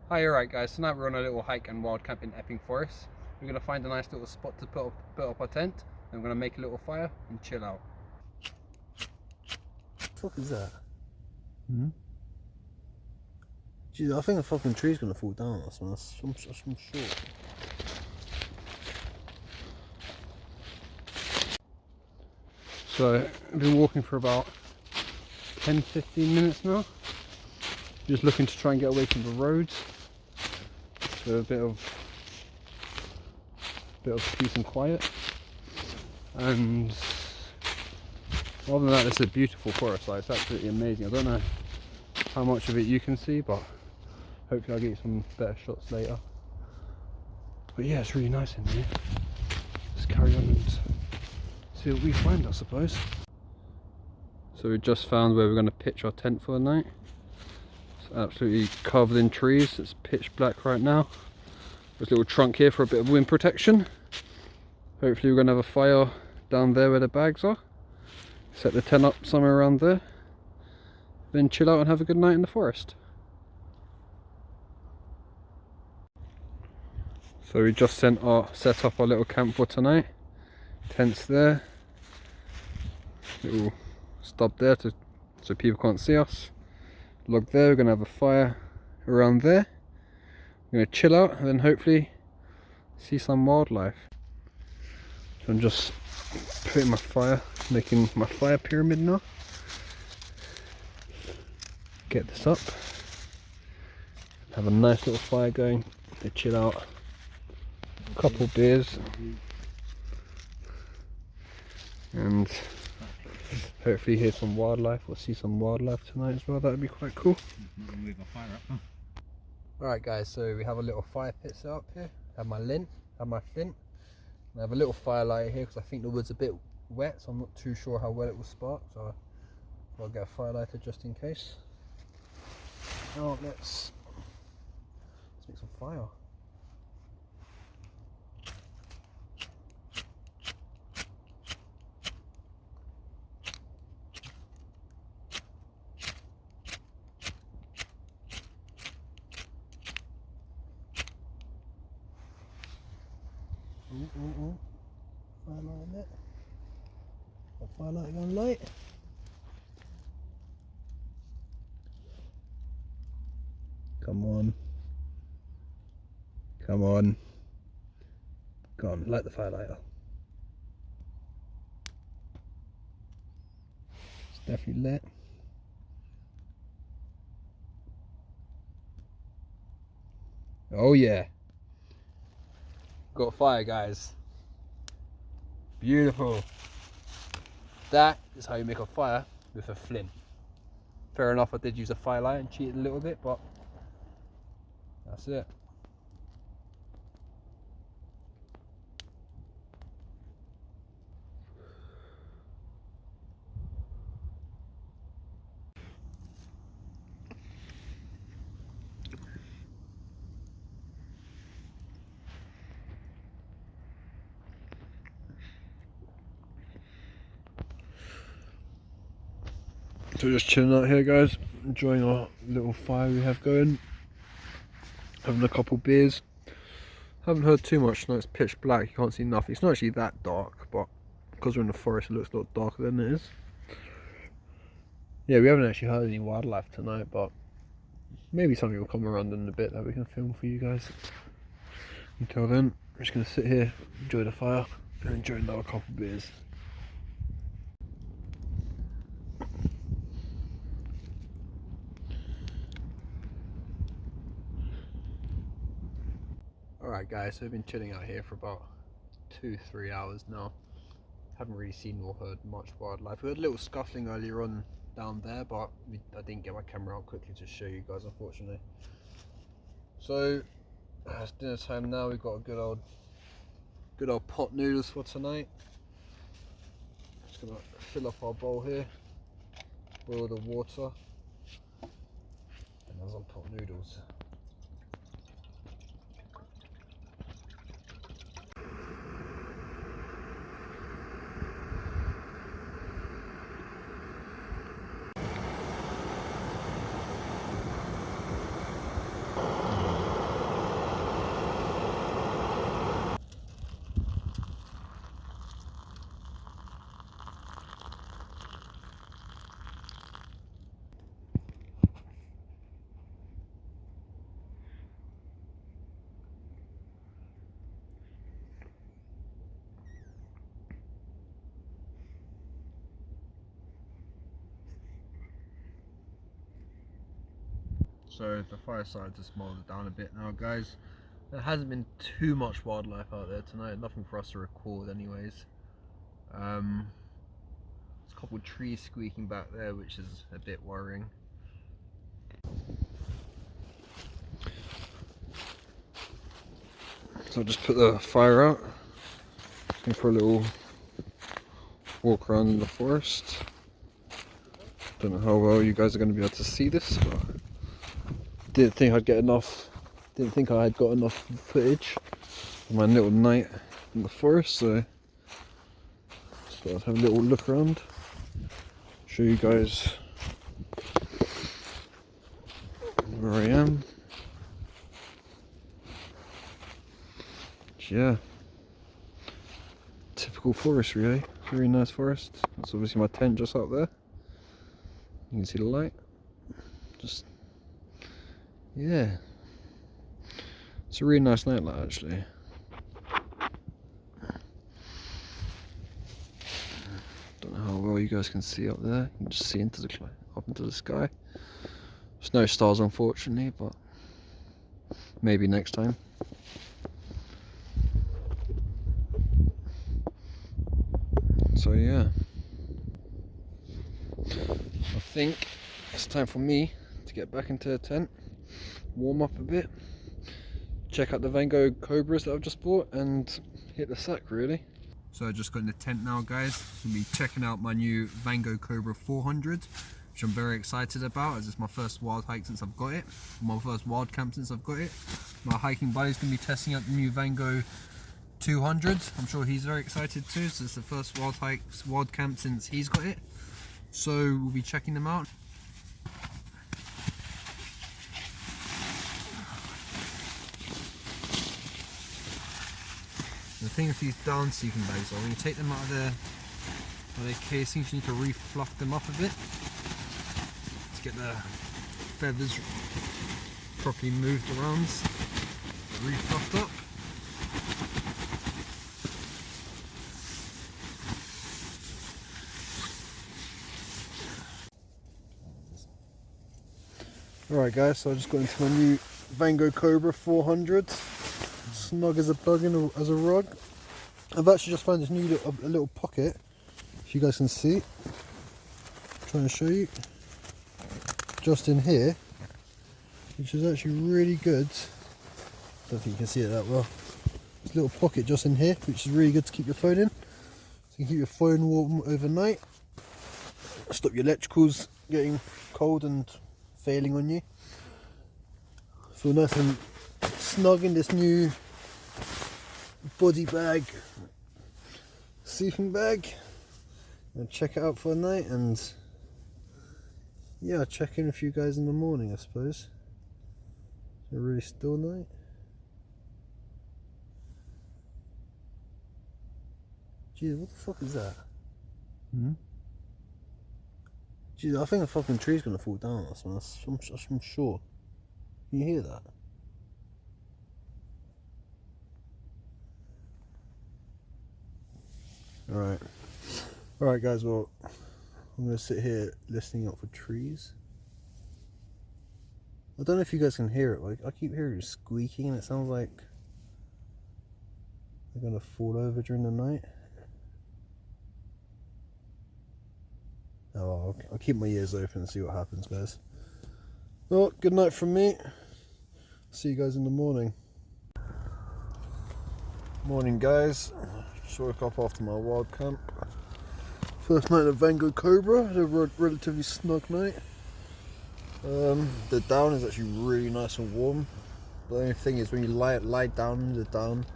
Hi, alright guys, tonight we're on a little hike and wild camp in Epping Forest. We're going to find a nice little spot to put up our tent, and we're going to make a little fire and chill out. What the fuck is that? Jeez, I think a fucking tree's gonna fall down on us, man. I'm sure. So, I've been walking for about 10-15 minutes now. Just looking to try and get away from the roads. So a bit of peace and quiet. And other than that, it's a beautiful forest. Like, it's absolutely amazing. I don't know how much of it you can see, but hopefully I'll get you some better shots later. But yeah, it's really nice in here. Just carry on and see what we find, I suppose. So we just found where we're going to pitch our tent for the night. It's absolutely covered in trees. It's pitch black right now. There's a little trunk here for a bit of wind protection. Hopefully we're going to have a fire down there where the bags are. Set the tent up somewhere around there. Then chill out and have a good night in the forest. So we just set up our little camp for tonight. Tents there. Little stop there so people can't see us. Log there, we're going to have a fire around there. We're going to chill out and then hopefully see some wildlife. So I'm just putting making my fire pyramid now. Get this up. Have a nice little fire going to chill out. A couple beers. And hopefully hear some wildlife or see some wildlife tonight as well. That would be quite cool. Alright guys, so we have a little fire pit set up here. Have my flint. I have a little firelight here because I think the wood's a bit wet, so I'm not too sure how well it will spark, so I'll get a firelighter just in case. Now let's make some fire. Firelight on it. A firelight on light. Come on. Come on. Come on, light the firelighter. It's definitely lit. Oh yeah. Got fire, guys. Beautiful. That is how you make a fire with a flint. Fair enough, I did use a firelight and cheated a little bit, but that's it. So we're just chilling out here, guys, enjoying our little fire we have going, having a couple beers. Haven't heard too much tonight. It's pitch black, you can't see nothing. It's not actually that dark, but because we're in the forest it looks a lot darker than it is. Yeah, we haven't actually heard any wildlife tonight, but maybe something will come around in a bit that we can film for you guys. Until then, we're just going to sit here, enjoy the fire, and enjoy another couple beers. Alright guys, so we've been chilling out here for about 2-3 hours now. Haven't really seen or heard much wildlife. We had a little scuffling earlier on down there, but I didn't get my camera out quickly to show you guys, unfortunately. So it's dinner time now. We've got a good old pot noodles for tonight. Just gonna fill up our bowl here, boil the water, and there's our pot noodles. So the fireside just smoldered down a bit now, guys. There hasn't been too much wildlife out there tonight, nothing for us to record anyways. There's a couple of trees squeaking back there, which is a bit worrying. So I'll just put the fire out. Going for a little walk around in the forest. Don't know how well you guys are going to be able to see this, but didn't think I'd get enough. Didn't think I had got enough footage of my little night in the forest, so I'd have a little look around, show you guys where I am. Yeah, typical forest really, very nice forest. That's obviously my tent just up there. You can see the light. Just, yeah, it's a really nice night light actually. Don't know how well you guys can see up there. You can just see into the up into the sky. There's no stars unfortunately, but maybe next time. So yeah, I think it's time for me to get back into the tent, warm up a bit, check out the Van Gogh Cobras that I've just bought, and hit the sack really. So I just got in the tent now, guys. We'll be checking out my new Van Gogh Cobra 400, which I'm very excited about, as it's my first wild hike since I've got it, my first wild camp since I've got it. My hiking buddy's going to be testing out the new Van Gogh 200. I'm sure he's very excited too, so it's the first wild camp since he's got it. So we'll be checking them out. The thing with these down sleeping bags are when you take them out of their casings, you need to re-fluff them up a bit to get the feathers properly moved around, re-fluffed up. Alright guys, so I just got into my new Van Gogh Cobra 400, snug as a bug as a rug. I've actually just found this new little pocket, if you guys can see, I'm trying to show you, just in here, which is actually really good. I don't think you can see it that well. This little pocket just in here, which is really good to keep your phone in, so you can keep your phone warm overnight, stop your electricals getting cold and failing on you. Feel nice and snug in this new body bag, sleeping bag. I'll check it out for a night, and yeah, I'll check in with you guys in the morning, I suppose. It's a really still night. Gee, what the fuck is that? Jeez, I think a fucking tree's gonna fall down on us, man. I'm sure. Can you hear that? Alright guys, well, I'm gonna sit here listening out for trees. I don't know if you guys can hear it, like I keep hearing squeaking and it sounds like they're gonna fall over during the night. Oh, I'll keep my ears open and see what happens, guys. Well, good night from me. See you guys in the morning. Morning, guys. Just woke up after my wild camp. First night of Van Gogh Cobra. Had a relatively snug night. The down is actually really nice and warm. The only thing is when you lie down in the down,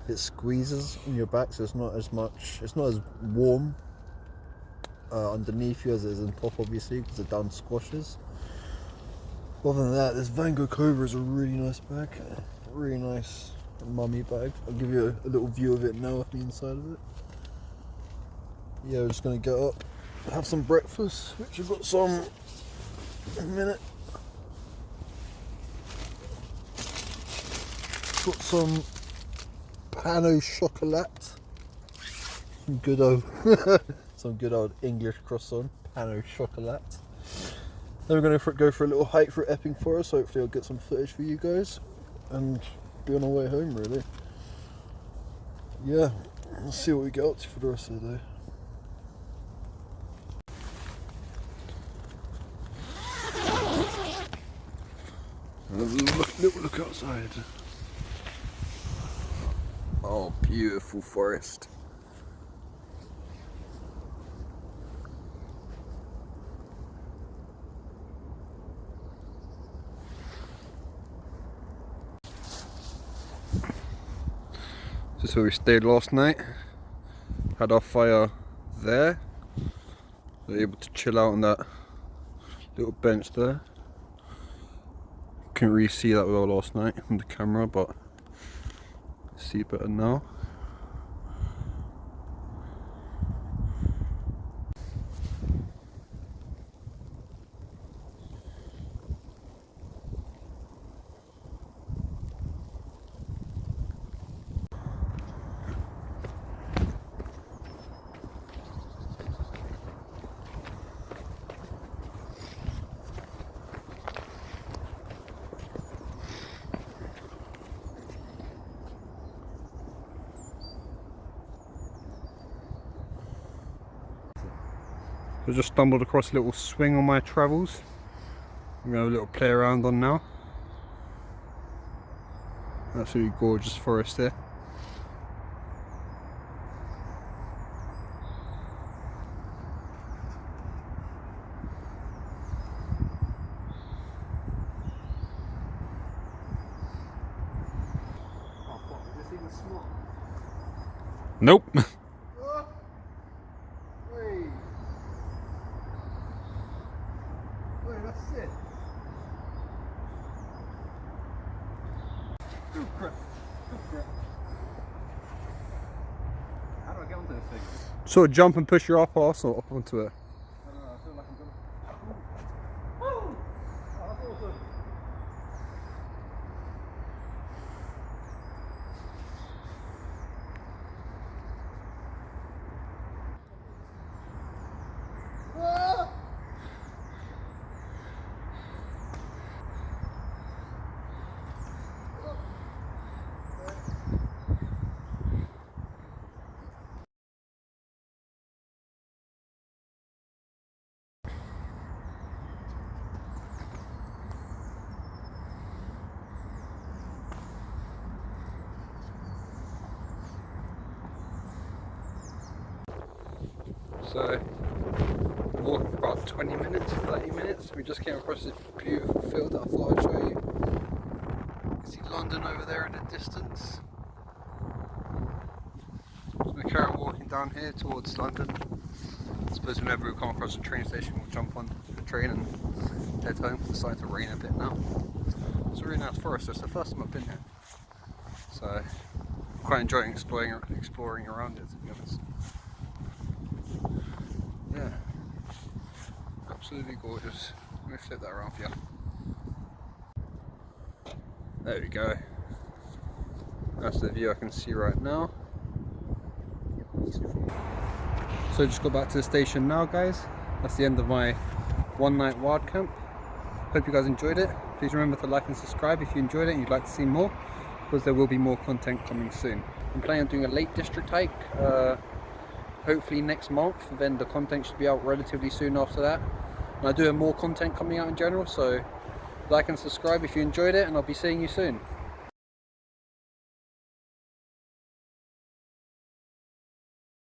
it squeezes on your back, so it's not as warm underneath you as it is on top, obviously, because the down squashes. Other than that, this Van Gogh Cobra is a really nice bag, really nice mummy bag. I'll give you a little view of it now with me inside of it. Yeah, we're just gonna get up, have some breakfast, which I've got some in a minute. Got some pain au chocolat, some good old English croissant, pain au chocolat. Then we're going to go for a little hike through Epping Forest. Hopefully I'll get some footage for you guys and be on our way home really. Yeah, let's see what we get up to for the rest of the day. Little look outside. Oh, beautiful forest. This is where we stayed last night. Had our fire there. We were able to chill out on that little bench there. Couldn't really see that well last night on the camera, but see better now. I just stumbled across a little swing on my travels. I'm going to have a little play around on now. Absolutely gorgeous forest there. Oh fuck, is this even small? Nope. Wait, that's it. Oh crap. Oh crap. How do I get onto this thing? Sort of jump and push your upper arse up onto it. I don't know, I feel like I'm gonna... Oh, that's awesome. So, walked for about 20 minutes, 30 minutes. We just came across this beautiful field that I thought I'd show you. You can see London over there in the distance. So we carry on walking down here towards London. I suppose whenever we come across a train station, we'll jump on the train and head home. It's starting to rain a bit now. It's a really nice forest. It's the first time I've been here. So, I'm quite enjoying exploring around it, to be honest. Yeah, absolutely gorgeous. Let me flip that around for you. There we go. That's the view I can see right now. So just got back to the station now, guys. That's the end of my one night wild camp. Hope you guys enjoyed it. Please remember to like and subscribe if you enjoyed it and you'd like to see more, because there will be more content coming soon. I'm planning on doing a Lake District hike. Hopefully next month, then the content should be out relatively soon after that. And I do have more content coming out in general, so like and subscribe if you enjoyed it, and I'll be seeing you soon.